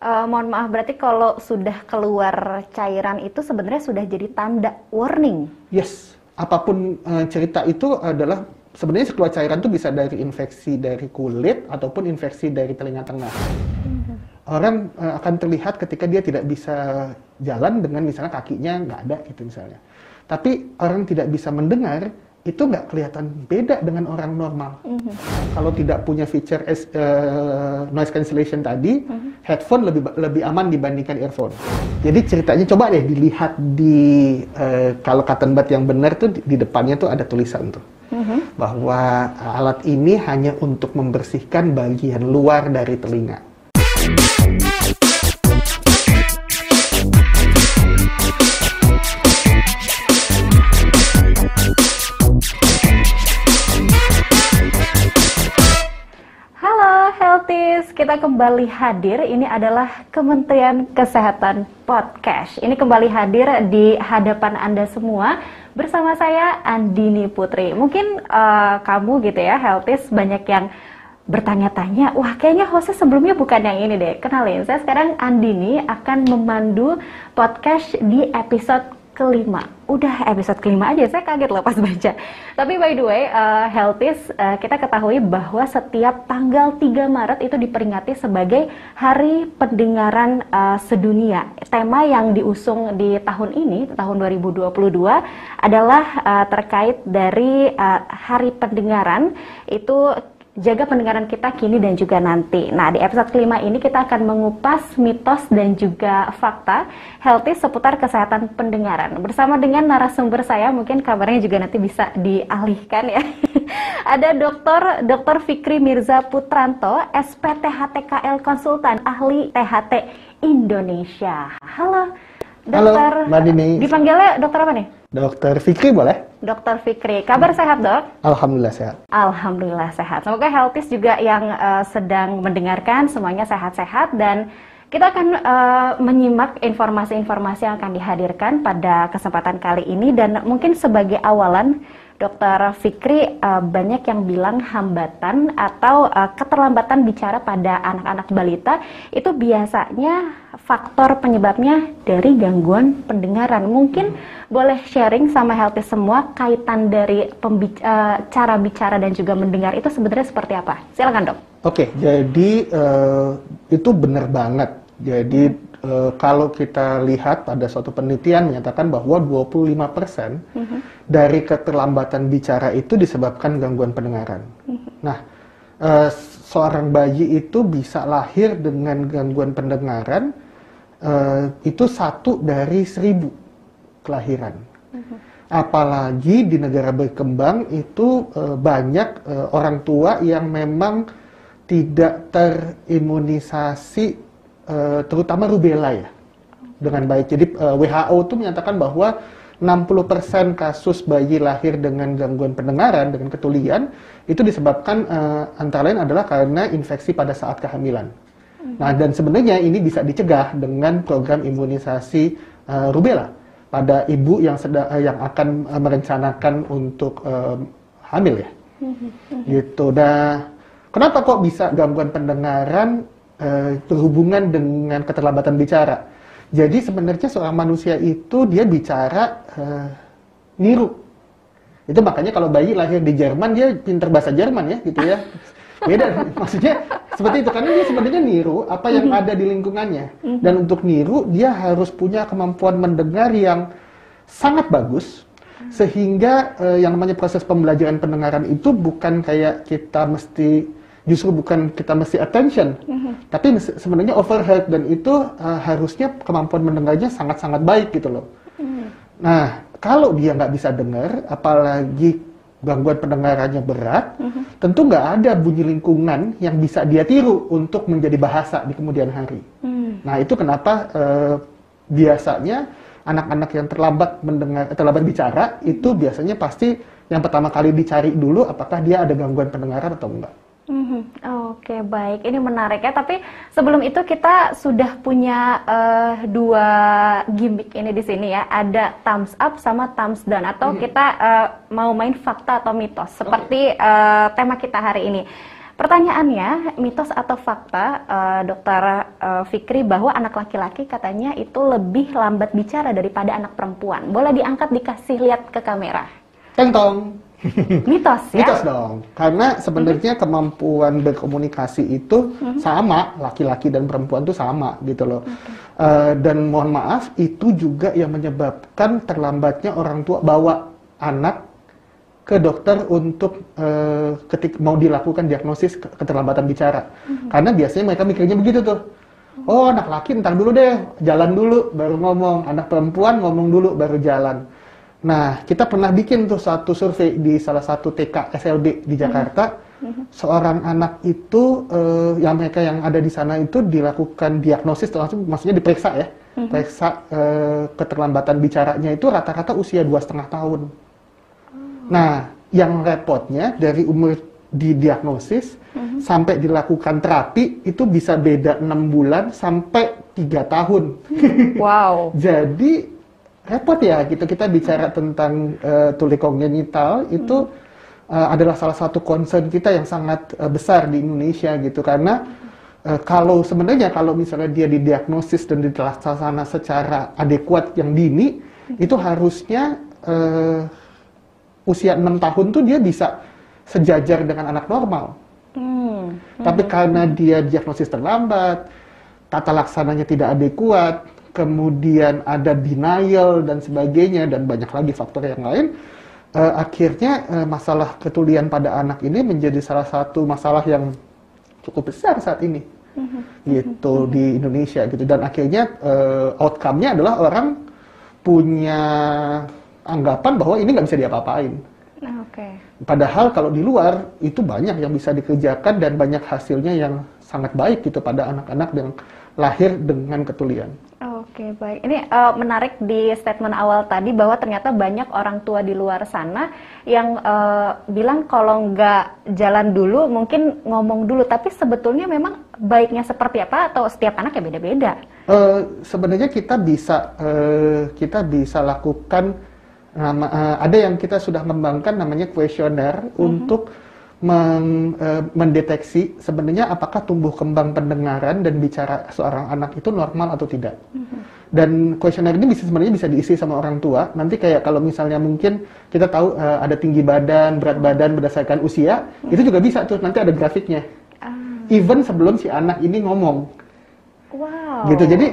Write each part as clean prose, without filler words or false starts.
Mohon maaf, berarti kalau sudah keluar cairan itu sebenarnya sudah jadi tanda warning? Yes, apapun cerita itu adalah sebenarnya keluar cairan itu bisa dari infeksi dari kulit ataupun infeksi dari telinga tengah. Orang akan terlihat ketika dia tidak bisa jalan dengan misalnya kakinya nggak ada gitu misalnya. Tapi orang tidak bisa mendengar, itu nggak kelihatan beda dengan orang normal. Kalau tidak punya feature noise cancellation tadi, headphone lebih aman dibandingkan earphone. Jadi ceritanya coba deh dilihat di kalau cotton bud yang benar tuh di depannya tuh ada tulisan tuh. Bahwa alat ini hanya untuk membersihkan bagian luar dari telinga. Kita kembali hadir, ini adalah Kementerian Kesehatan Podcast. Ini kembali hadir di hadapan Anda semua bersama saya Andini Putri. Mungkin kamu gitu ya, Healthies, banyak yang bertanya-tanya, wah kayaknya hostnya sebelumnya bukan yang ini deh. Kenalin, saya sekarang Andini akan memandu podcast di episode kelima. Udah episode kelima aja, saya kaget loh pas baca. Tapi by the way, Healthies, kita ketahui bahwa setiap tanggal 3 Maret itu diperingati sebagai Hari Pendengaran Sedunia. Tema yang diusung di tahun ini, tahun 2022, adalah terkait dari Hari Pendengaran, itu jaga pendengaran kita kini dan juga nanti. Nah, di episode kelima ini kita akan mengupas mitos dan juga fakta Healthies seputar kesehatan pendengaran. Bersama dengan narasumber saya, mungkin kabarnya juga nanti bisa dialihkan ya. Ada Dr. Fikri Mirza Putranto, SPTHTKL Konsultan, ahli THT Indonesia. Halo, Dokter. Halo, Mbak Dini. Dipanggilnya dokter apa nih? Dokter Fikri boleh? Dokter Fikri, kabar sehat dok? Alhamdulillah sehat. Alhamdulillah sehat. Semoga Healthies juga yang sedang mendengarkan semuanya sehat-sehat, dan kita akan menyimak informasi-informasi yang akan dihadirkan pada kesempatan kali ini. Dan mungkin sebagai awalan, Dokter Fikri, banyak yang bilang hambatan atau keterlambatan bicara pada anak-anak balita itu biasanya faktor penyebabnya dari gangguan pendengaran. Mungkin boleh sharing sama Healthies semua kaitan dari cara bicara dan juga mendengar itu sebenarnya seperti apa? Silakan dok. Oke, jadi itu benar banget. Jadi kalau kita lihat pada suatu penelitian menyatakan bahwa 25% dari keterlambatan bicara itu disebabkan gangguan pendengaran. Nah, seorang bayi itu bisa lahir dengan gangguan pendengaran itu 1 dari 1000 kelahiran. Apalagi di negara berkembang itu banyak orang tua yang memang tidak terimunisasi terutama rubella ya dengan baik. Jadi WHO itu menyatakan bahwa 60% kasus bayi lahir dengan gangguan pendengaran, dengan ketulian, itu disebabkan antara lain adalah karena infeksi pada saat kehamilan. Nah, dan sebenarnya ini bisa dicegah dengan program imunisasi rubella pada ibu yang akan merencanakan untuk hamil ya. Gitu. Nah, kenapa kok bisa gangguan pendengaran berhubungan dengan keterlambatan bicara? Jadi sebenarnya seorang manusia itu dia bicara niru. Itu makanya kalau bayi lahir di Jerman dia pinter bahasa Jerman ya gitu ya. Beda maksudnya seperti itu, karena dia sebenarnya niru apa yang ada di lingkungannya. Dan untuk niru dia harus punya kemampuan mendengar yang sangat bagus, sehingga yang namanya proses pembelajaran pendengaran itu bukan kayak kita mesti attention, tapi sebenarnya overheard, dan itu harusnya kemampuan mendengarnya sangat-sangat baik gitu loh. Nah, kalau dia nggak bisa dengar, apalagi gangguan pendengarannya berat, tentu nggak ada bunyi lingkungan yang bisa dia tiru untuk menjadi bahasa di kemudian hari. Nah, itu kenapa biasanya anak-anak yang terlambat bicara itu biasanya pasti yang pertama kali dicari dulu apakah dia ada gangguan pendengaran atau enggak. Oke, baik. Ini menarik ya. Tapi sebelum itu kita sudah punya 2 gimmick ini di sini ya. Ada thumbs up sama thumbs down. Atau kita mau main fakta atau mitos seperti tema kita hari ini. Pertanyaannya, mitos atau fakta, Dokter Fikri, bahwa anak laki-laki katanya itu lebih lambat bicara daripada anak perempuan. Boleh diangkat, dikasih lihat ke kamera. Tentong. Mitos ya? Mitos dong. Karena sebenarnya kemampuan berkomunikasi itu sama, laki-laki dan perempuan itu sama gitu loh. Dan mohon maaf, itu juga yang menyebabkan terlambatnya orang tua bawa anak ke dokter untuk ketika mau dilakukan diagnosis keterlambatan bicara. Karena biasanya mereka mikirnya begitu tuh. Oh, anak laki ntar dulu deh, jalan dulu baru ngomong. Anak perempuan ngomong dulu baru jalan. Nah, kita pernah bikin tuh satu survei di salah satu TK SLB di Jakarta. Seorang anak itu, yang mereka yang ada di sana itu dilakukan diagnosis, maksudnya diperiksa ya. Periksa keterlambatan bicaranya itu rata-rata usia 2,5 tahun. Nah, yang repotnya dari umur didiagnosis sampai dilakukan terapi itu bisa beda 6 bulan sampai 3 tahun. Wow. Jadi repot ya gitu, kita bicara tentang tuli kongenital itu adalah salah satu concern kita yang sangat besar di Indonesia gitu, karena kalau sebenarnya kalau misalnya dia didiagnosis dan dilaksanakan secara adekuat yang dini, itu harusnya usia 6 tahun tuh dia bisa sejajar dengan anak normal. Tapi karena dia diagnosis terlambat, tata laksananya tidak adekuat, kemudian ada denial dan sebagainya, dan banyak lagi faktor yang lain, akhirnya masalah ketulian pada anak ini menjadi salah satu masalah yang cukup besar saat ini gitu di Indonesia gitu. Dan akhirnya outcome-nya adalah orang punya anggapan bahwa ini nggak bisa diapa-apain. Padahal kalau di luar itu banyak yang bisa dikerjakan dan banyak hasilnya yang sangat baik gitu pada anak-anak yang lahir dengan ketulian. Oke, baik. Ini menarik di statement awal tadi bahwa ternyata banyak orang tua di luar sana yang bilang kalau nggak jalan dulu, mungkin ngomong dulu. Tapi sebetulnya memang baiknya seperti apa, atau setiap anak ya beda-beda? Sebenarnya kita bisa lakukan, ada yang kita sudah mengembangkan namanya kuesioner untuk mendeteksi sebenarnya apakah tumbuh kembang pendengaran dan bicara seorang anak itu normal atau tidak. Dan kuesioner ini sebenarnya bisa diisi sama orang tua. Nanti kayak kalau misalnya mungkin kita tahu ada tinggi badan, berat badan berdasarkan usia, itu juga bisa tuh, nanti ada grafiknya. Even sebelum si anak ini ngomong. Wow. Gitu, jadi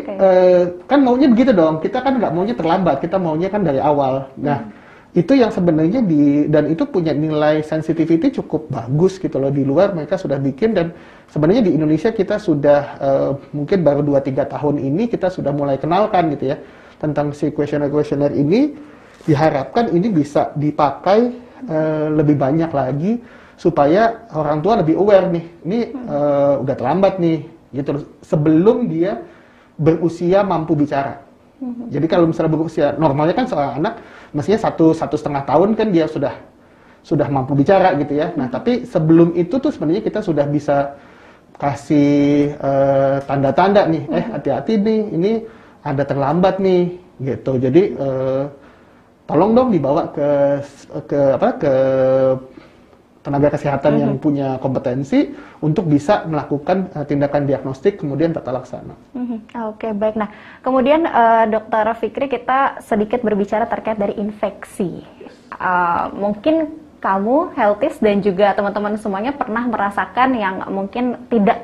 kan maunya begitu dong, kita kan nggak maunya terlambat, kita maunya kan dari awal. Nah, itu yang sebenarnya dan itu punya nilai sensitivity cukup bagus gitu loh. Di luar mereka sudah bikin, dan sebenarnya di Indonesia kita sudah mungkin baru 2-3 tahun ini kita sudah mulai kenalkan gitu ya tentang si kuesioner ini. Diharapkan ini bisa dipakai lebih banyak lagi supaya orang tua lebih aware nih, ini udah terlambat nih gitu loh, sebelum dia berusia mampu bicara. Jadi kalau misalnya berusia normalnya kan seorang anak mestinya 1,5 tahun kan dia sudah mampu bicara gitu ya. Nah, tapi sebelum itu tuh sebenarnya kita sudah bisa kasih tanda-tanda nih, hati-hati nih, ini ada terlambat nih gitu. Jadi tolong dong dibawa ke tenaga kesehatan yang punya kompetensi untuk bisa melakukan tindakan diagnostik kemudian tata laksana. Oke, baik. Nah, kemudian Dokter Fikri, kita sedikit berbicara terkait dari infeksi. Mungkin kamu, Healthies, dan juga teman-teman semuanya pernah merasakan yang mungkin tidak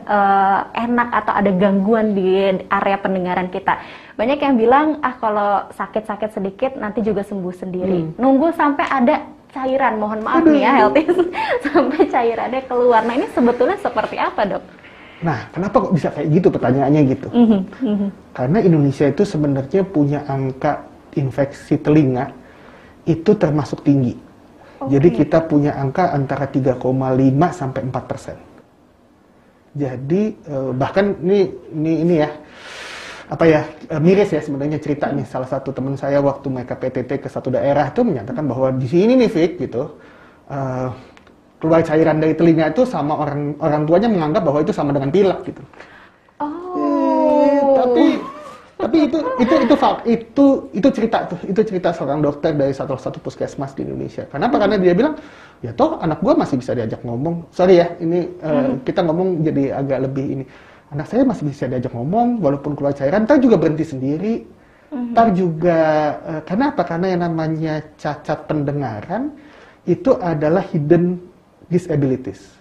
enak atau ada gangguan di area pendengaran kita. Banyak yang bilang, kalau sakit-sakit sedikit nanti juga sembuh sendiri. Nunggu sampai ada cairan, mohon maaf nih ya Healthies, sampai cairannya keluar. Nah, ini sebetulnya seperti apa, Dok? Nah, kenapa kok bisa kayak gitu pertanyaannya gitu? Karena Indonesia itu sebenarnya punya angka infeksi telinga itu termasuk tinggi. Jadi kita punya angka antara 3,5 sampai 4%. Jadi bahkan ini ya, miris ya sebenarnya ceritanya. Salah satu teman saya waktu mereka PTT ke satu daerah itu menyatakan bahwa di sini nih Fik gitu, keluar cairan dari telinga itu sama orang tuanya menganggap bahwa itu sama dengan pilek gitu. Oh. Tapi Tapi itu cerita seorang dokter dari satu puskesmas di Indonesia. Kenapa? Karena dia bilang, ya toh anak gua masih bisa diajak ngomong. Sorry ya, ini kita ngomong jadi agak lebih ini. Anak saya masih bisa diajak ngomong, walaupun keluar cairan, ntar juga berhenti sendiri. Ntar juga, kenapa? Karena yang namanya cacat pendengaran itu adalah hidden disabilities.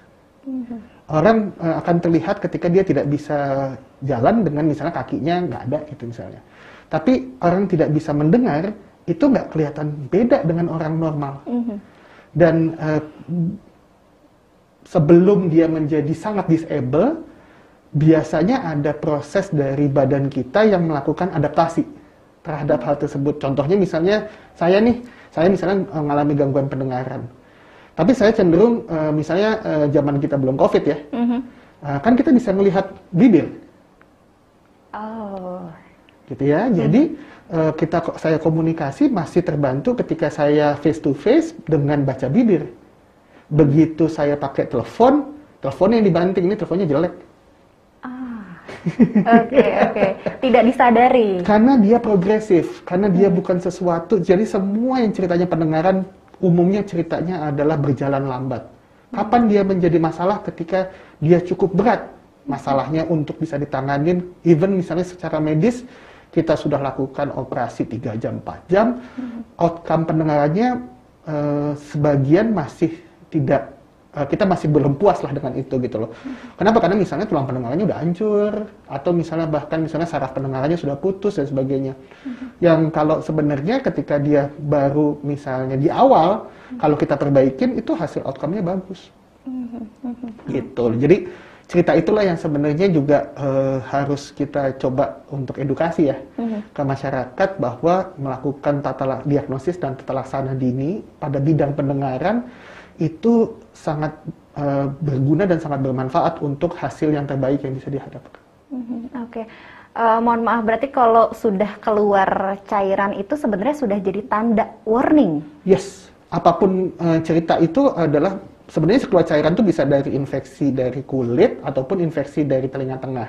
Orang akan terlihat ketika dia tidak bisa jalan dengan misalnya kakinya nggak ada gitu misalnya. Tapi orang tidak bisa mendengar itu nggak kelihatan beda dengan orang normal. Dan sebelum dia menjadi sangat disable, biasanya ada proses dari badan kita yang melakukan adaptasi terhadap hal tersebut. Contohnya misalnya saya misalnya mengalami gangguan pendengaran. Tapi saya cenderung, misalnya zaman kita belum COVID ya, kan kita bisa melihat bibir. Oh. Gitu ya, jadi saya komunikasi masih terbantu ketika saya face to face dengan baca bibir. Begitu saya pakai teleponnya yang dibanting, ini teleponnya jelek. Oke. Tidak disadari. Karena dia progresif, karena dia bukan sesuatu, jadi semua yang ceritanya pendengaran, umumnya ceritanya adalah berjalan lambat. Kapan dia menjadi masalah? Ketika dia cukup berat masalahnya untuk bisa ditanganin, even misalnya secara medis, kita sudah lakukan operasi 3 jam, 4 jam, outcome pendengarannya sebagian masih tidak, kita masih belum puas lah dengan itu gitu loh. Kenapa? Karena misalnya tulang pendengarannya udah hancur, atau misalnya bahkan misalnya saraf pendengarannya sudah putus dan sebagainya. Yang kalau sebenarnya ketika dia baru misalnya di awal, kalau kita perbaikin itu hasil outcome-nya bagus. Gitu. Jadi cerita itulah yang sebenarnya juga harus kita coba untuk edukasi ya ke masyarakat, bahwa melakukan diagnosis dan tata laksana dini pada bidang pendengaran itu sangat berguna dan sangat bermanfaat untuk hasil yang terbaik yang bisa dihadapkan. Oke. Mohon maaf, berarti kalau sudah keluar cairan itu sebenarnya sudah jadi tanda warning? Yes, apapun cerita itu adalah sebenarnya keluar cairan itu bisa dari infeksi dari kulit ataupun infeksi dari telinga tengah.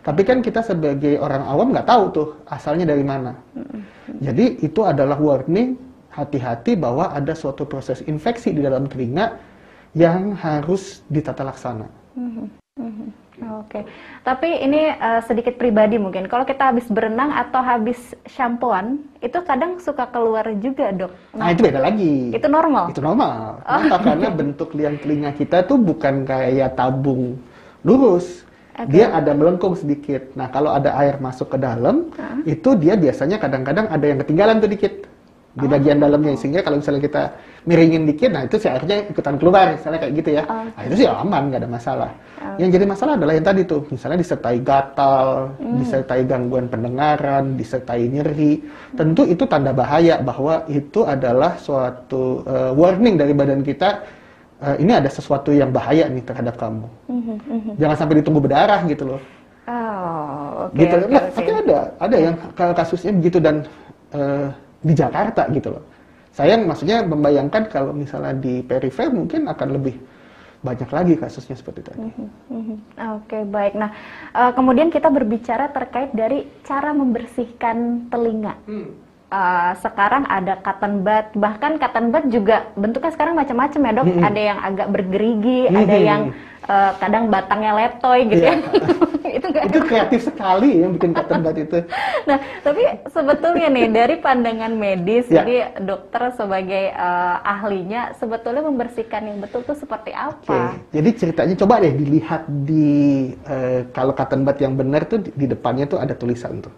Tapi kan kita sebagai orang awam nggak tahu tuh asalnya dari mana. Jadi itu adalah warning, hati-hati bahwa ada suatu proses infeksi di dalam telinga yang harus ditata laksana. Oke. Tapi ini sedikit pribadi mungkin. Kalau kita habis berenang atau habis shampooan, itu kadang suka keluar juga, Dok. Nah, itu beda lagi. Itu normal? Itu normal. Kenapa? Karena bentuk liang telinga kita tuh bukan kayak tabung lurus. Dia ada melengkung sedikit. Nah, kalau ada air masuk ke dalam, itu dia biasanya kadang-kadang ada yang ketinggalan tuh dikit di bagian dalamnya, sehingga kalau misalnya kita miringin dikit, nah itu si airnya ikutan keluar, misalnya kayak gitu ya. Nah itu sih aman, nggak ada masalah. Yang jadi masalah adalah yang tadi tuh, misalnya disertai gatal, disertai gangguan pendengaran, disertai nyeri. Tentu itu tanda bahaya bahwa itu adalah suatu warning dari badan kita, ini ada sesuatu yang bahaya nih terhadap kamu. Jangan sampai ditunggu berdarah gitu loh. Gitu. Tapi ada yang kasusnya begitu, dan di Jakarta gitu loh. Saya maksudnya membayangkan kalau misalnya di perifer mungkin akan lebih banyak lagi kasusnya seperti tadi. Oke, baik. Nah, kemudian kita berbicara terkait dari cara membersihkan telinga. Sekarang ada cotton bud, bahkan cotton bud juga bentuknya sekarang macam-macam ya, Dok. Ada yang agak bergerigi, ada yang kadang batangnya letoy gitu ya. Itu kreatif sekali yang bikin cotton bud itu. Nah, tapi sebetulnya nih dari pandangan medis, jadi dokter sebagai ahlinya, sebetulnya membersihkan yang betul itu seperti apa? Jadi ceritanya coba deh dilihat di kalau cotton bud yang benar tuh di depannya tuh ada tulisan tuh.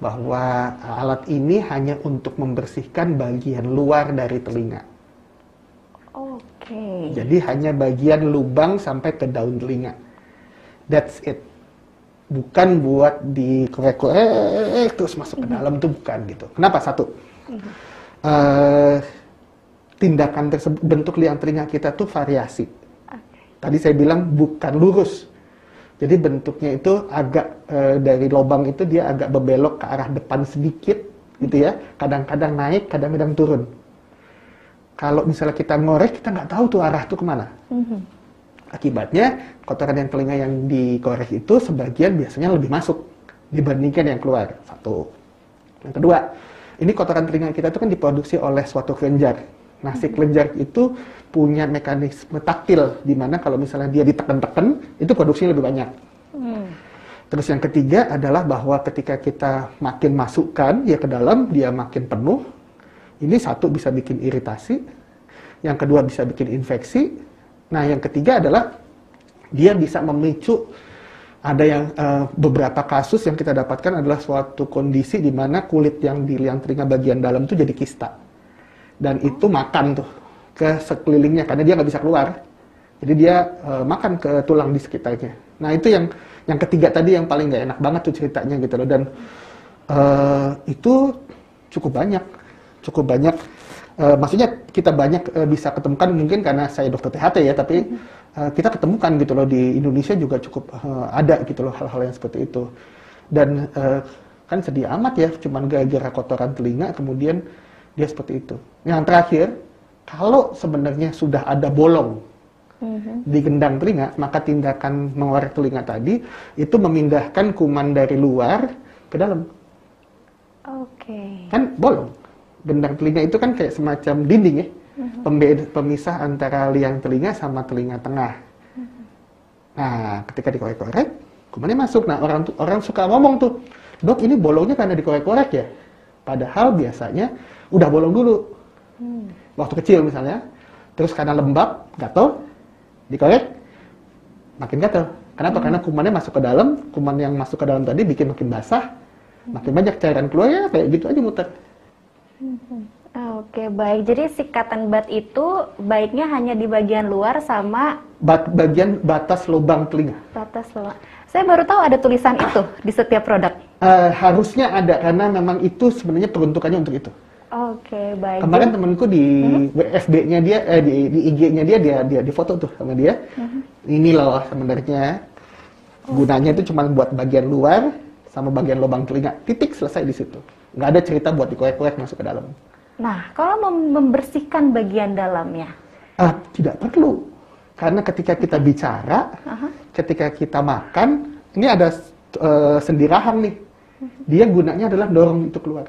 Bahwa alat ini hanya untuk membersihkan bagian luar dari telinga. Jadi hanya bagian lubang sampai ke daun telinga. That's it. Bukan buat dikorek-korek terus masuk ke dalam, tuh bukan gitu. Kenapa? Satu, tindakan tersebut, bentuk liang telinga kita tuh variasi. Tadi saya bilang bukan lurus. Jadi bentuknya itu agak dari lubang itu dia agak berbelok ke arah depan sedikit gitu ya. Kadang-kadang naik, kadang-kadang turun. Kalau misalnya kita ngorek, kita nggak tahu tuh arah tuh kemana. Akibatnya kotoran yang telinga yang dikorek itu sebagian biasanya lebih masuk dibandingkan yang keluar. Satu. Yang kedua, ini kotoran telinga kita itu kan diproduksi oleh suatu kelenjar. Nah, si kelenjar itu punya mekanisme taktil, di mana kalau misalnya dia ditekan-tekan, itu produksinya lebih banyak. Terus yang ketiga adalah bahwa ketika kita makin masukkan ya ke dalam, dia makin penuh. Ini satu bisa bikin iritasi, yang kedua bisa bikin infeksi. Nah, yang ketiga adalah dia bisa memicu, ada yang beberapa kasus yang kita dapatkan adalah suatu kondisi di mana kulit yang di liang telinga bagian dalam itu jadi kista. Dan itu makan tuh ke sekelilingnya karena dia nggak bisa keluar. Jadi dia makan ke tulang di sekitarnya. Nah, itu yang ketiga tadi yang paling nggak enak banget tuh ceritanya gitu loh. Dan itu cukup banyak. Maksudnya kita banyak bisa ketemukan mungkin karena saya dokter THT ya, tapi kita ketemukan gitu loh di Indonesia juga cukup ada gitu loh hal-hal yang seperti itu. Dan kan sedih amat ya, cuman gara-gara kotoran telinga kemudian dia seperti itu. Yang terakhir, kalau sebenarnya sudah ada bolong di gendang telinga, maka tindakan mengorek telinga tadi itu memindahkan kuman dari luar ke dalam. Oke. Kan bolong. Gendang telinga itu kan kayak semacam dinding ya, pemisah antara liang telinga sama telinga tengah. Nah, ketika dikorek-korek, kumannya masuk. Nah, orang suka ngomong tuh, dok ini bolongnya karena dikorek-korek ya? Padahal biasanya udah bolong dulu. Waktu kecil misalnya, terus karena lembab, gatel, dikorek, makin gatel. Kenapa? Karena kumannya masuk ke dalam, kuman yang masuk ke dalam tadi bikin makin basah, makin banyak cairan keluar ya, kayak gitu aja muter. Oke, baik. Jadi si cotton bud itu baiknya hanya di bagian luar sama bagian batas lubang telinga. batas luar. Saya baru tahu ada tulisan itu di setiap produk. Harusnya ada, karena memang itu sebenarnya peruntukannya untuk itu. Oke, baik. Kemarin temanku di FB-nya dia, di IG-nya dia di foto tuh sama dia. Ini loh sebenarnya gunanya itu cuma buat bagian luar sama bagian lubang telinga. Titik, selesai di situ. Nggak ada cerita buat dikorek-korek masuk ke dalam. Nah, kalau membersihkan bagian dalamnya? Tidak perlu. Karena ketika kita bicara, ketika kita makan, ini ada sendi rahang nih. Dia gunanya adalah dorong itu keluar.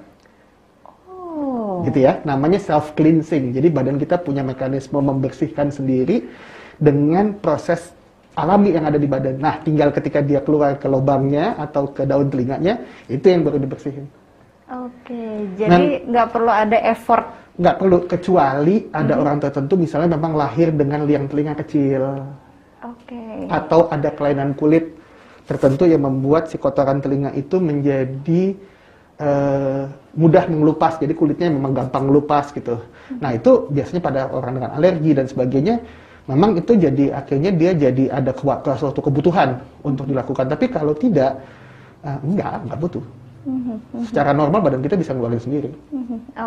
Gitu ya, namanya self-cleansing. Jadi badan kita punya mekanisme membersihkan sendiri dengan proses alami yang ada di badan. Nah, tinggal ketika dia keluar ke lubangnya atau ke daun telinganya, itu yang baru dibersihin. Oke, jadi nggak perlu ada effort. Nggak perlu, kecuali ada orang tertentu misalnya memang lahir dengan liang telinga kecil. Oke. Atau ada kelainan kulit tertentu yang membuat si kotoran telinga itu menjadi mudah mengelupas, jadi kulitnya memang gampang ngelupas gitu. Nah, itu biasanya pada orang dengan alergi dan sebagainya, memang itu jadi akhirnya dia jadi ada suatu kebutuhan untuk dilakukan. Tapi kalau tidak, nggak butuh. Secara normal badan kita bisa ngeluarin sendiri.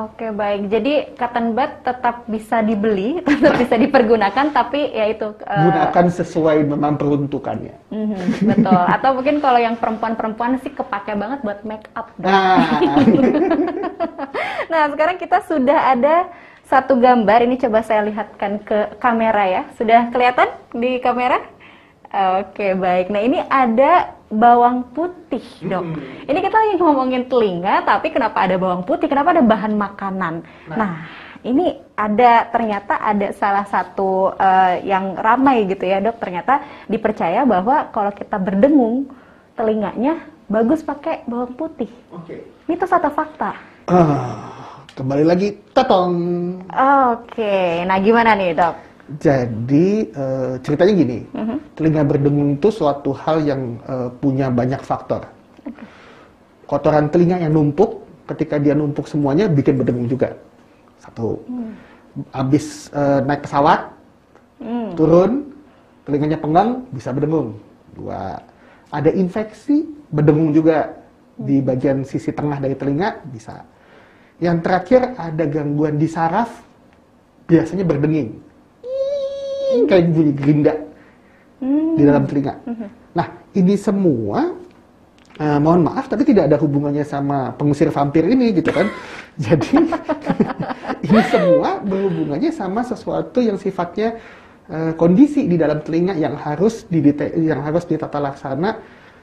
Oke, baik. Jadi cotton bud tetap bisa dibeli, tetap bisa dipergunakan, tapi ya itu gunakan sesuai memang peruntukannya. Betul. Atau mungkin kalau yang perempuan-perempuan sih kepake banget buat make up. Nah, sekarang kita sudah ada satu gambar. Ini coba saya lihatkan ke kamera ya. Sudah kelihatan di kamera? Oke, baik. Nah, ini ada bawang putih, dok. Ini kita lagi ngomongin telinga, tapi kenapa ada bawang putih? Kenapa ada bahan makanan? Nah, ini ternyata ada salah satu yang ramai gitu ya, dok. Ternyata dipercaya bahwa kalau kita berdengung, telinganya bagus pakai bawang putih. Mitos atau fakta? Kembali lagi, tatong. Oke, nah gimana nih, dok? Jadi ceritanya gini, telinga berdengung itu suatu hal yang punya banyak faktor. Kotoran telinga yang numpuk, ketika dia numpuk semuanya bikin berdengung juga. Satu, habis naik pesawat, turun, telinganya penggang, bisa berdengung. Dua, ada infeksi, berdengung juga di bagian sisi tengah dari telinga, bisa. Yang terakhir ada gangguan di saraf, biasanya berdenging. Kayak bunyi gerinda di dalam telinga. Nah, ini semua mohon maaf tapi tidak ada hubungannya sama pengusir vampir ini gitu kan. Jadi ini semua berhubungannya sama sesuatu yang sifatnya kondisi di dalam telinga yang harus ditata laksana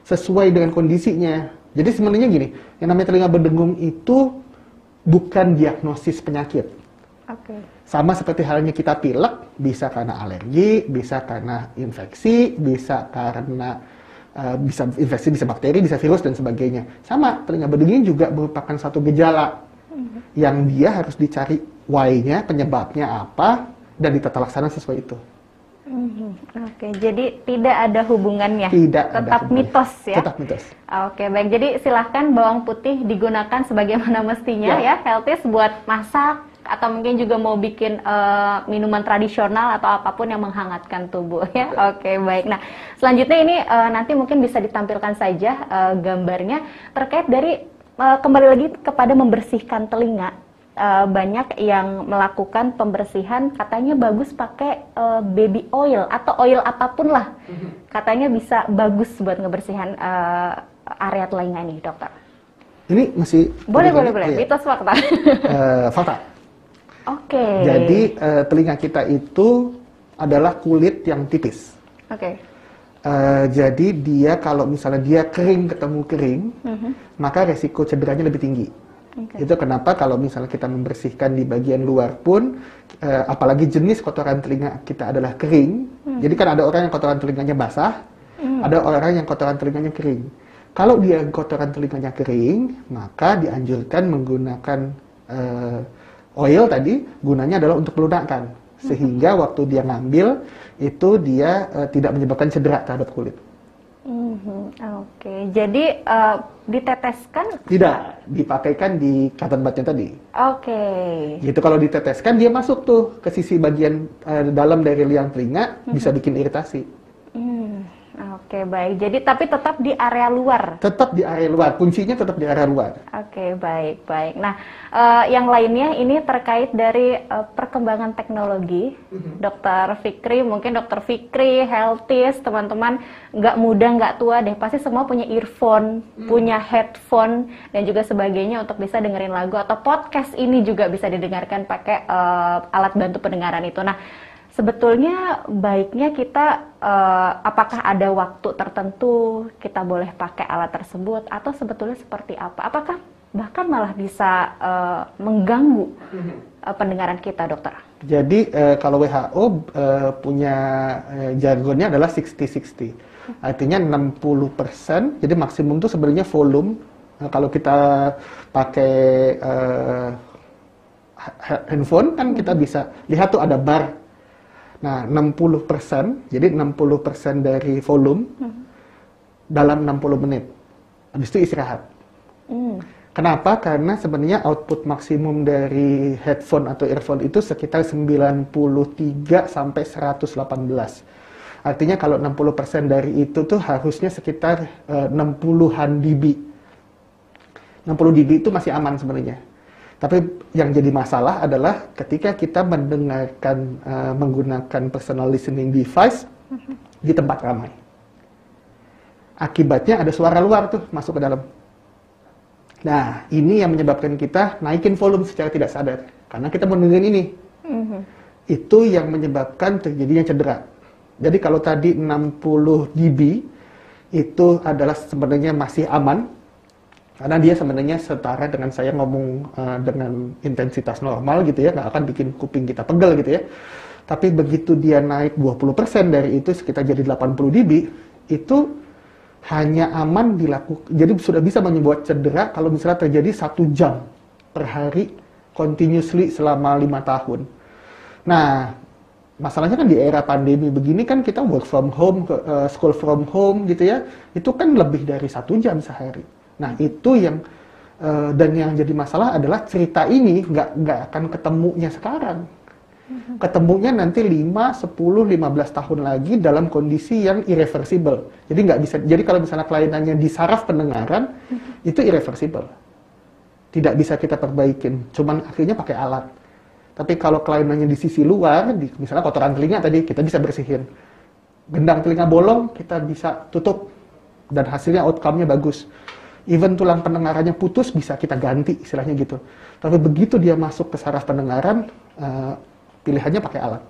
sesuai dengan kondisinya. Jadi sebenarnya gini, yang namanya telinga berdengung itu bukan diagnosis penyakit. Oke. Sama seperti halnya kita pilek, bisa karena alergi, bisa karena infeksi, bisa karena bisa infeksi, bisa bakteri, bisa virus dan sebagainya. Sama, telinga berdengung juga merupakan satu gejala yang dia harus dicari why-nya, penyebabnya apa, dan ditata laksana sesuai itu. Oke, jadi tidak ada hubungannya. Tidak ada Tetap hubungannya. mitos ya. Tetap mitos. Oke, baik. Jadi silahkan bawang putih digunakan sebagaimana mestinya ya, healthies buat masak atau mungkin juga mau bikin minuman tradisional atau apapun yang menghangatkan tubuh ya. Oke, baik. Nah, selanjutnya ini nanti mungkin bisa ditampilkan saja gambarnya terkait dari kembali lagi kepada membersihkan telinga. Banyak yang melakukan pembersihan, katanya bagus pakai baby oil atau oil apapun lah, katanya bisa bagus buat ngebersihan area telinga ini, dokter. Ini masih Boleh. Oh, iya. Mitos fakta. Fakta. Oke. Jadi telinga kita itu adalah kulit yang tipis. Oke. Jadi dia kalau misalnya dia kering ketemu kering, maka resiko cederanya lebih tinggi. Okay. Itu kenapa kalau misalnya kita membersihkan di bagian luar pun, apalagi jenis kotoran telinga kita adalah kering. Jadi kan ada orang yang kotoran telinganya basah, ada orang yang kotoran telinganya kering. Kalau dia kotoran telinganya kering, maka dianjurkan menggunakan oil tadi, gunanya adalah untuk melunakkan. Sehingga waktu dia ngambil, itu dia tidak menyebabkan cedera terhadap kulit. Oke, jadi diteteskan? Tidak, dipakaikan di cotton budnya tadi. Oke. Gitu, kalau diteteskan dia masuk tuh ke sisi bagian dalam dari liang telinga, bisa bikin iritasi. Oke, baik. Jadi tapi tetap di area luar. Tetap di area luar, kuncinya tetap di area luar. Oke, baik. Nah, yang lainnya ini terkait dari perkembangan teknologi. Dokter Fikri, mungkin Dokter Fikri, healthies, teman-teman nggak muda, nggak tua deh, pasti semua punya earphone, punya headphone, dan juga sebagainya untuk bisa dengerin lagu atau podcast ini juga bisa didengarkan pakai alat bantu pendengaran itu. Nah, sebetulnya baiknya kita apakah ada waktu tertentu kita boleh pakai alat tersebut atau sebetulnya seperti apa? Apakah bahkan malah bisa mengganggu pendengaran kita, dokter? Jadi kalau WHO punya jargonnya adalah 60-60. Artinya 60%, jadi maksimum itu sebenarnya volume. Kalau kita pakai handphone kan kita bisa lihat tuh ada bar. Nah, 60%, jadi 60% dari volume dalam 60 menit. Habis itu istirahat. Kenapa? Karena sebenarnya output maksimum dari headphone atau earphone itu sekitar 93 sampai 118. Artinya kalau 60% dari itu tuh harusnya sekitar 60-an dB. 60 dB itu masih aman sebenarnya. Tapi yang jadi masalah adalah ketika kita mendengarkan menggunakan personal listening device di tempat ramai. Akibatnya ada suara luar tuh masuk ke dalam. Nah, ini yang menyebabkan kita naikin volume secara tidak sadar. Karena kita mendengarin ini. Itu yang menyebabkan terjadinya cedera. Jadi kalau tadi 60 dB itu adalah sebenarnya masih aman. Karena dia sebenarnya setara dengan saya ngomong dengan intensitas normal gitu ya, nggak akan bikin kuping kita pegel gitu ya. Tapi begitu dia naik 20% dari itu, sekitar jadi 80 dB, itu hanya aman dilakukan, jadi sudah bisa menyebabkan cedera kalau misalnya terjadi 1 jam per hari, continuously selama 5 tahun. Nah, masalahnya kan di era pandemi begini kan kita work from home, school from home gitu ya, itu kan lebih dari 1 jam sehari. Nah, itu yang dan yang jadi masalah adalah cerita ini nggak akan ketemunya sekarang. Ketemunya nanti 5, 10, 15 tahun lagi dalam kondisi yang irreversible. Jadi nggak bisa. Jadi kalau misalnya kelainannya di saraf pendengaran, itu irreversible. Tidak bisa kita perbaikin. Cuman akhirnya pakai alat. Tapi kalau kelainannya di sisi luar, misalnya kotoran telinga tadi, kita bisa bersihin. Gendang telinga bolong, kita bisa tutup. Dan hasilnya outcome-nya bagus. Even tulang pendengarannya putus, bisa kita ganti, istilahnya gitu. Tapi begitu dia masuk ke saraf pendengaran, pilihannya pakai alat.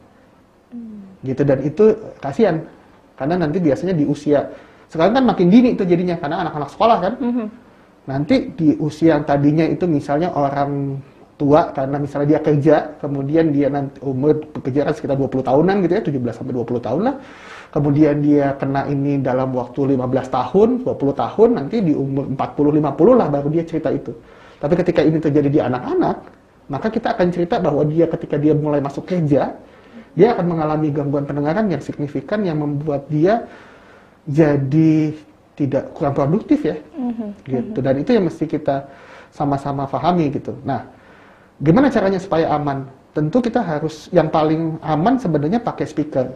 Gitu, dan itu kasihan. Karena nanti biasanya di usia Sekarang kan makin dini itu jadinya karena anak-anak sekolah kan. Nanti di usia yang tadinya itu misalnya orang tua karena misalnya dia kerja, kemudian dia nanti umur pekerjaan sekitar 20 tahunan gitu ya, 17 sampai 20 tahun lah. Kemudian dia kena ini dalam waktu 15 tahun, 20 tahun, nanti di umur 40 50 lah baru dia cerita itu. Tapi ketika ini terjadi di anak-anak, maka kita akan cerita bahwa dia ketika dia mulai masuk kerja, dia akan mengalami gangguan pendengaran yang signifikan yang membuat dia jadi tidak kurang produktif ya, gitu. Dan itu yang mesti kita sama-sama pahami gitu. Nah, gimana caranya supaya aman? Tentu kita harus yang paling aman sebenarnya pakai speaker.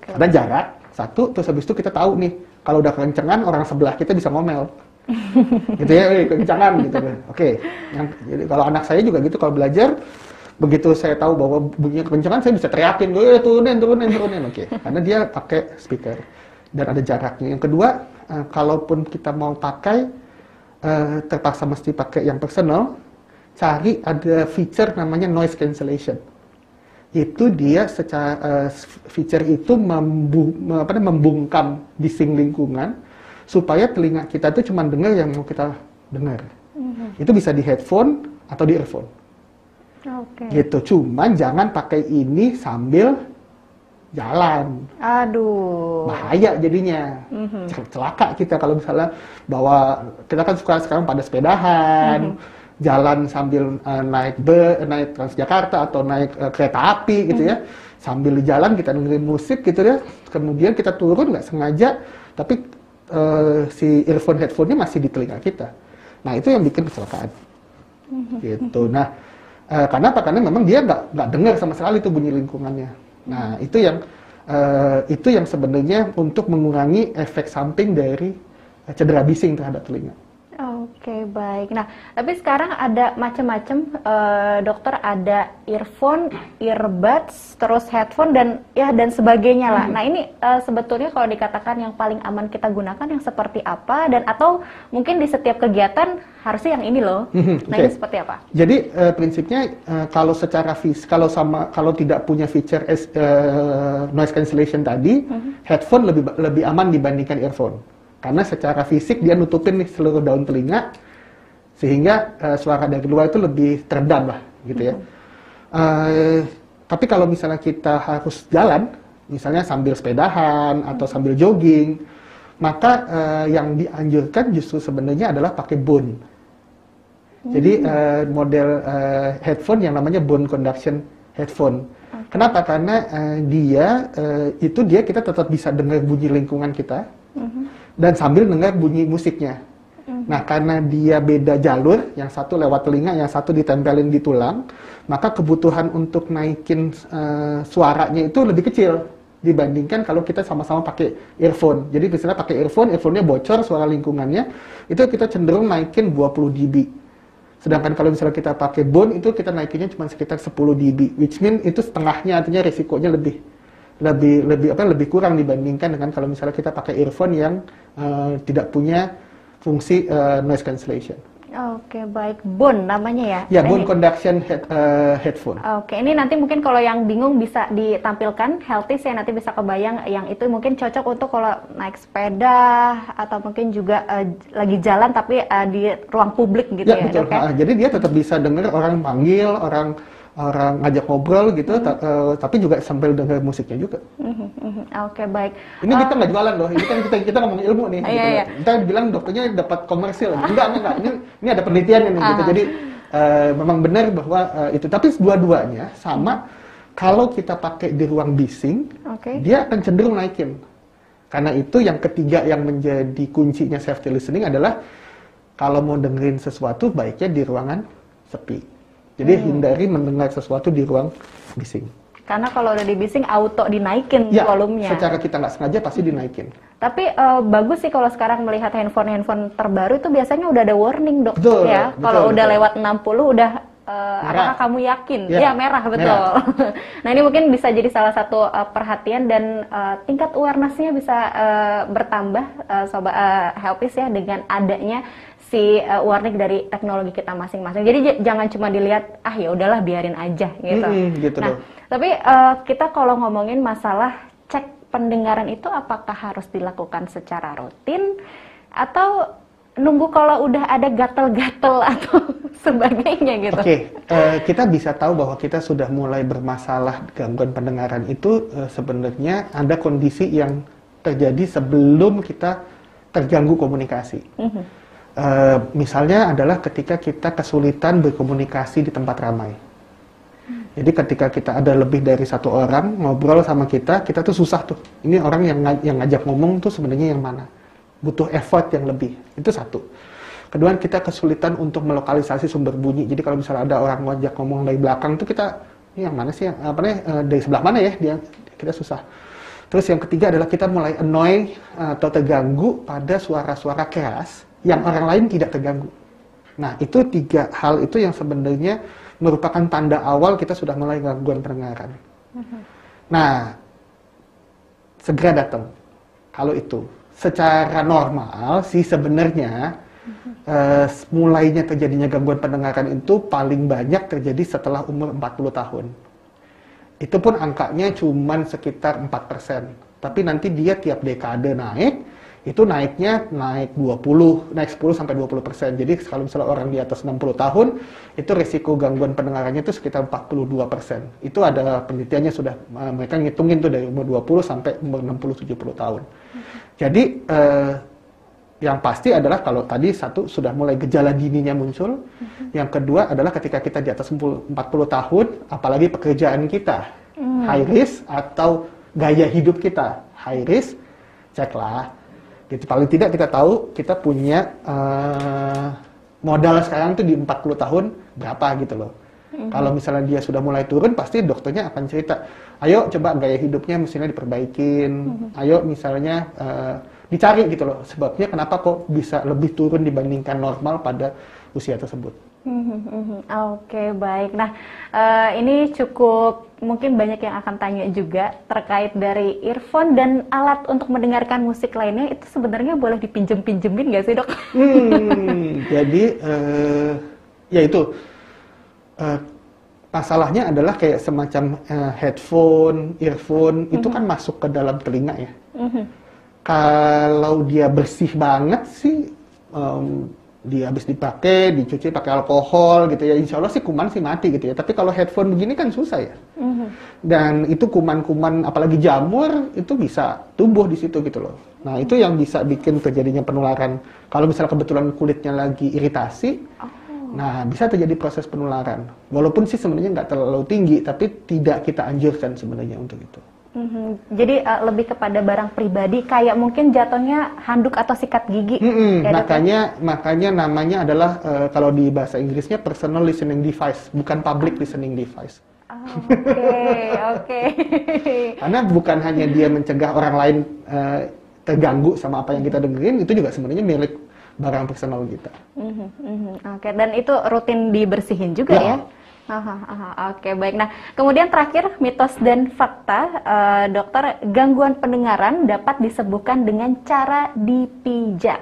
Ada jarak satu, terus habis itu kita tahu nih kalau udah kencengan orang sebelah kita bisa ngomel, gitu ya, kencengan gitu. Oke. Jadi kalau anak saya juga gitu kalau belajar. Begitu saya tahu bahwa bunyinya kekencangan, saya bisa teriakin, turunin. Oke. Karena dia pakai speaker dan ada jaraknya. Yang kedua, kalaupun kita mau pakai, terpaksa mesti pakai yang personal, cari ada feature namanya noise cancellation. Itu dia secara feature itu membungkam bising lingkungan supaya telinga kita itu cuma dengar yang mau kita dengar. Itu bisa di headphone atau di earphone. Gitu. Cuman jangan pakai ini sambil jalan. Aduh. Bahaya jadinya. Celaka kita kalau misalnya bawa, kita kan suka sekarang pada sepedahan, jalan sambil naik Transjakarta atau naik kereta api gitu ya. Sambil jalan kita dengerin musik gitu ya. Kemudian kita turun nggak sengaja, tapi si earphone headphone-nya masih di telinga kita. Nah, itu yang bikin kecelakaan. Gitu. Nah, karena apa? Karena memang dia nggak dengar sama sekali tuh bunyi lingkungannya. Nah, itu yang sebenarnya untuk mengurangi efek samping dari cedera bising terhadap telinga. Oke, baik. Nah, tapi sekarang ada macam-macam, dokter, ada earphone, earbuds, terus headphone dan sebagainya lah. Nah, ini sebetulnya kalau dikatakan yang paling aman kita gunakan yang seperti apa, dan atau mungkin di setiap kegiatan harusnya yang ini loh. Nah, ini seperti apa? Jadi prinsipnya kalau secara kalau tidak punya feature noise cancellation tadi, headphone lebih aman dibandingkan earphone. Karena secara fisik dia nutupin nih seluruh daun telinga, sehingga suara dari luar itu lebih teredam lah, gitu ya. Tapi kalau misalnya kita harus jalan, misalnya sambil sepedahan atau sambil jogging, maka yang dianjurkan justru sebenarnya adalah pakai bone. Jadi model headphone yang namanya bone conduction headphone. Kenapa? Karena dia kita tetap bisa dengar bunyi lingkungan kita. Dan sambil dengar bunyi musiknya. Nah, karena dia beda jalur, yang satu lewat telinga, yang satu ditempelin di tulang, maka kebutuhan untuk naikin suaranya itu lebih kecil dibandingkan kalau kita sama-sama pakai earphone. Jadi misalnya pakai earphone-nya bocor suara lingkungannya, itu kita cenderung naikin 20 dB. Sedangkan kalau misalnya kita pakai bone, itu kita naikinnya cuma sekitar 10 dB, which mean itu setengahnya, artinya risikonya lebih kurang dibandingkan dengan kalau misalnya kita pakai earphone yang tidak punya fungsi noise cancellation. Oke, baik. Bone namanya ya? Ya, bone conduction headphone. Oke, ini nanti mungkin kalau yang bingung bisa ditampilkan, healthy ya, nanti bisa kebayang yang itu mungkin cocok untuk kalau naik sepeda atau mungkin juga lagi jalan tapi di ruang publik gitu ya? Betul. Jadi dia tetap bisa dengar orang panggil, orang ngajak ngobrol gitu, tapi juga sambil dengar musiknya juga. Oke, baik. Ini kita nggak jualan loh, ini kan kita ngomong ilmu nih. Gitu. Kita bilang dokternya dapat komersil. Enggak. Ini ada penelitian ini gitu. Jadi memang benar bahwa itu. Tapi dua-duanya sama. Kalau kita pakai di ruang bising, dia akan cenderung naikin. Karena itu yang ketiga yang menjadi kuncinya safety listening adalah kalau mau dengerin sesuatu baiknya di ruangan sepi. Jadi hindari mendengar sesuatu di ruang bising. Karena kalau udah di bising auto dinaikin volumenya. Secara kita nggak sengaja pasti dinaikin. Tapi bagus sih kalau sekarang melihat handphone terbaru itu biasanya udah ada warning, dok. Betul, ya. Kalau udah lewat 60 udah apakah kamu yakin? Ya, merah, betul. Merah. Nah, ini mungkin bisa jadi salah satu perhatian dan tingkat awareness-nya bisa bertambah, Sobat Helpis ya, dengan adanya si warning dari teknologi kita masing-masing. Jadi jangan cuma dilihat ya udahlah biarin aja gitu. Gitu nah, tapi kita kalau ngomongin masalah cek pendengaran itu apakah harus dilakukan secara rutin atau nunggu kalau udah ada gatel-gatel atau sebagainya gitu? Oke, kita bisa tahu bahwa kita sudah mulai bermasalah gangguan pendengaran itu sebenarnya ada kondisi yang terjadi sebelum kita terganggu komunikasi. Misalnya adalah ketika kita kesulitan berkomunikasi di tempat ramai. Jadi ketika kita ada lebih dari satu orang ngobrol sama kita tuh susah tuh. Ini orang yang ngajak ngomong tuh sebenarnya yang mana? Butuh effort yang lebih. Itu satu. Kedua, kita kesulitan untuk melokalisasi sumber bunyi. Jadi kalau misalnya ada orang ngajak ngomong dari belakang tuh kita, ini yang mana sih? Dari sebelah mana ya? Kita susah. Terus yang ketiga adalah kita mulai annoy atau terganggu pada suara-suara keras yang orang lain tidak terganggu. Nah, itu 3 hal itu yang sebenarnya merupakan tanda awal kita sudah mulai gangguan pendengaran. Nah, segera datang. Kalau itu secara normal sih sebenarnya mulainya terjadinya gangguan pendengaran itu paling banyak terjadi setelah umur 40 tahun. Itu pun angkanya cuma sekitar 4%. Tapi nanti dia tiap dekade naik, itu naik 10 sampai 20%. Jadi kalau misalnya orang di atas 60 tahun, itu risiko gangguan pendengarannya itu sekitar 42%. Itu ada penelitiannya sudah, mereka ngitungin tuh dari umur 20 sampai umur 60-70 tahun. Jadi yang pasti adalah kalau tadi satu sudah mulai gejala dininya muncul, yang kedua adalah ketika kita di atas 40 tahun, apalagi pekerjaan kita high risk atau gaya hidup kita high risk, ceklah. Gitu. Paling tidak kita tahu kita punya modal sekarang tuh di 40 tahun berapa gitu loh. Kalau misalnya dia sudah mulai turun, pasti dokternya akan cerita, ayo coba gaya hidupnya misalnya diperbaikin, ayo misalnya dicari gitu loh, sebabnya kenapa kok bisa lebih turun dibandingkan normal pada usia tersebut. Oke, baik. Nah, ini cukup mungkin banyak yang akan tanya juga terkait dari earphone dan alat untuk mendengarkan musik lainnya, itu sebenarnya boleh dipinjem-pinjemin nggak sih, Dok? Jadi, ya itu. Masalahnya adalah kayak semacam headphone, earphone, itu kan masuk ke dalam telinga ya. Kalau dia bersih banget sih, dia habis dipakai, dicuci pakai alkohol gitu ya, insya Allah sih kuman sih mati gitu ya. Tapi kalau headphone begini kan susah ya. Dan itu kuman-kuman, apalagi jamur, itu bisa tumbuh di situ gitu loh. Nah itu yang bisa bikin terjadinya penularan. Kalau misalnya kebetulan kulitnya lagi iritasi, nah bisa terjadi proses penularan. Walaupun sih sebenarnya nggak terlalu tinggi, tapi tidak kita anjurkan sebenarnya untuk itu. Jadi lebih kepada barang pribadi, kayak mungkin jatuhnya handuk atau sikat gigi. Makanya namanya adalah kalau di bahasa Inggrisnya personal listening device, bukan public listening device. Oke. Karena bukan hanya dia mencegah orang lain terganggu sama apa yang kita dengerin, itu juga sebenarnya milik barang personal kita. Oke, dan itu rutin dibersihin juga ya? Oke, baik. Nah, kemudian terakhir, mitos dan fakta, dokter, gangguan pendengaran dapat disembuhkan dengan cara dipijat.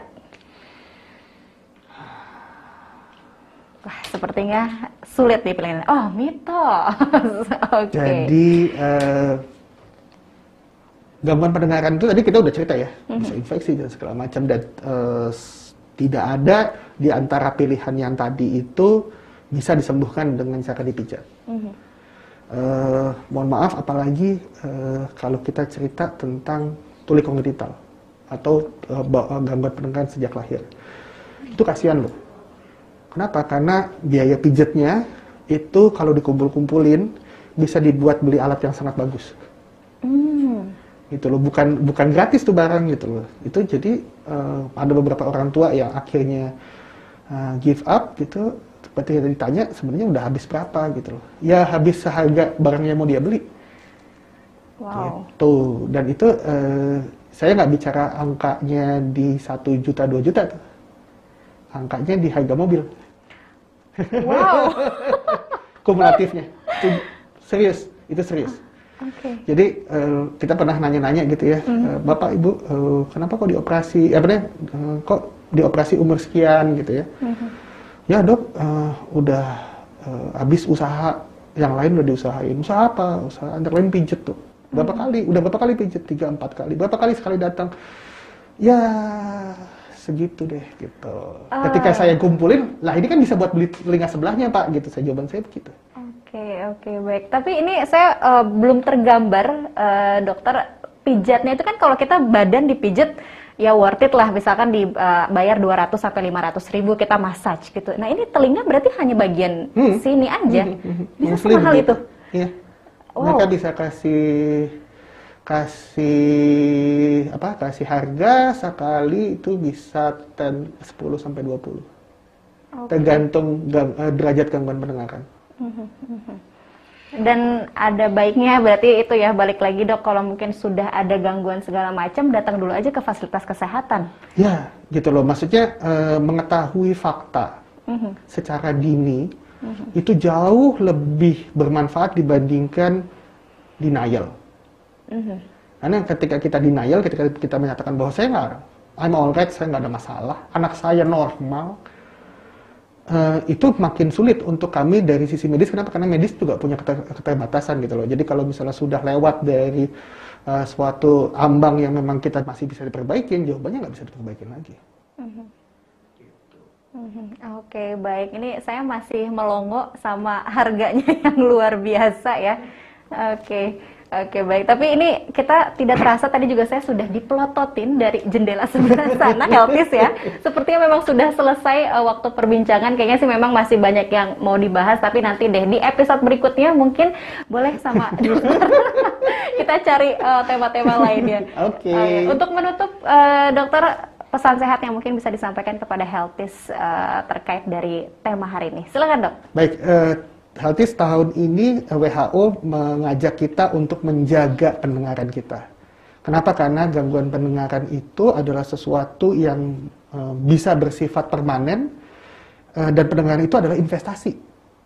Wah, sepertinya sulit dipilih. Oh, mitos. Jadi, gangguan pendengaran itu tadi kita udah cerita ya, bisa infeksi dan segala macam, dan tidak ada di antara pilihan yang tadi itu bisa disembuhkan dengan cara dipijat. Mohon maaf, apalagi kalau kita cerita tentang tuli kongenital atau gangguan pendengaran sejak lahir. Itu kasihan loh. Kenapa? Karena biaya pijatnya itu kalau dikumpul-kumpulin bisa dibuat beli alat yang sangat bagus. Gitu loh, bukan gratis tuh barang gitu loh. Itu jadi ada beberapa orang tua yang akhirnya give up gitu. Seperti yang ditanya, sebenarnya udah habis berapa gitu loh. Ya habis seharga barangnya mau dia beli. Wow. Gitu. Dan itu saya nggak bicara angkanya di 1 juta 2 juta tuh. Angkanya di harga mobil. Wow. Kumulatifnya. Itu serius, itu serius. Jadi kita pernah nanya-nanya gitu ya, Bapak Ibu, kenapa kok dioperasi? Kok dioperasi umur sekian gitu ya? Ya dok, udah habis usaha yang lain udah diusahain. Usaha apa? Usaha antara lain pijet tuh. Berapa kali? Udah berapa kali pijat? 3-4 kali. Berapa kali sekali datang? Ya segitu deh gitu. Ketika saya kumpulin, lah ini kan bisa buat beli telinga sebelahnya Pak, gitu. Jawaban saya begitu. Oke, baik. Tapi ini saya belum tergambar, dokter, pijatnya itu kan kalau kita badan dipijat, ya worth it lah, misalkan dibayar 200 sampai 500 ribu kita massage gitu. Nah ini telinga berarti hanya bagian sini aja, bisa semahal itu? Iya. Mereka bisa kasih harga sekali itu bisa 10 sampai 20. Tergantung derajat gangguan pendengaran. Dan ada baiknya berarti itu ya, balik lagi dok, kalau mungkin sudah ada gangguan segala macam, datang dulu aja ke fasilitas kesehatan. Ya, gitu loh. Maksudnya mengetahui fakta secara dini itu jauh lebih bermanfaat dibandingkan denial. Karena ketika kita denial, ketika kita menyatakan bahwa I'm alright, saya nggak ada masalah, anak saya normal, itu makin sulit untuk kami dari sisi medis. Kenapa? Karena medis juga punya keterbatasan gitu loh. Jadi kalau misalnya sudah lewat dari suatu ambang yang memang kita masih bisa diperbaikin, jawabannya nggak bisa diperbaikin lagi. Oke, baik. Ini saya masih melongo sama harganya yang luar biasa ya. Oke, baik. Tapi ini kita tidak terasa, tadi juga saya sudah dipelototin dari jendela sebelah sana, Healthies ya. Sepertinya memang sudah selesai waktu perbincangan. Kayaknya sih memang masih banyak yang mau dibahas, tapi nanti deh di episode berikutnya mungkin boleh sama dokter kita cari tema-tema lainnya. Oke. Untuk menutup, dokter, pesan sehat yang mungkin bisa disampaikan kepada Healthies terkait dari tema hari ini. Silakan dok. Baik. Healthies tahun ini WHO mengajak kita untuk menjaga pendengaran kita. Kenapa? Karena gangguan pendengaran itu adalah sesuatu yang bisa bersifat permanen, dan pendengaran itu adalah investasi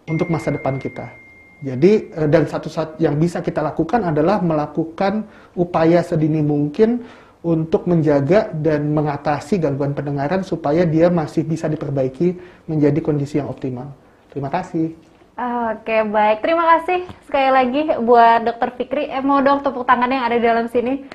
untuk masa depan kita. Jadi, dan satu-satu yang bisa kita lakukan adalah melakukan upaya sedini mungkin untuk menjaga dan mengatasi gangguan pendengaran supaya dia masih bisa diperbaiki menjadi kondisi yang optimal. Terima kasih. Oke, baik. Terima kasih sekali lagi buat Dr. Fikri. Mau dong tepuk tangan yang ada di dalam sini.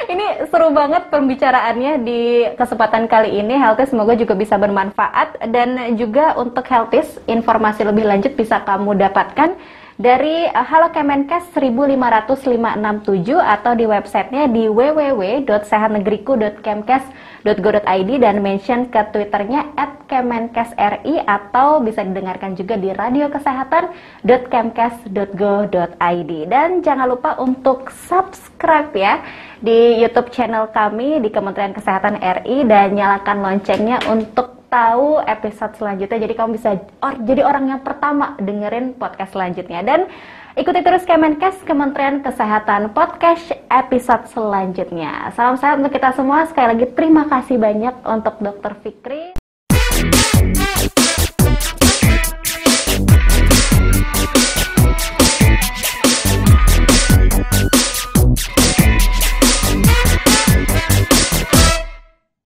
Ini seru banget pembicaraannya di kesempatan kali ini. Healthies, semoga juga bisa bermanfaat. Dan juga untuk Healthies, informasi lebih lanjut bisa kamu dapatkan dari Halo Kemenkes 15567 atau di websitenya di www.sehatnegeriku.kemkes.go.id dan mention ke Twitternya @kemenkesri atau bisa didengarkan juga di radiokesehatan.kemkes.go.id. Dan jangan lupa untuk subscribe ya di YouTube channel kami di Kementerian Kesehatan RI dan nyalakan loncengnya untuk tahu episode selanjutnya, jadi kamu bisa jadi orang yang pertama dengerin podcast selanjutnya. Dan ikuti terus Kemenkes, Kementerian Kesehatan Podcast episode selanjutnya. Salam sehat untuk kita semua. Sekali lagi terima kasih banyak untuk Dr. Fikri.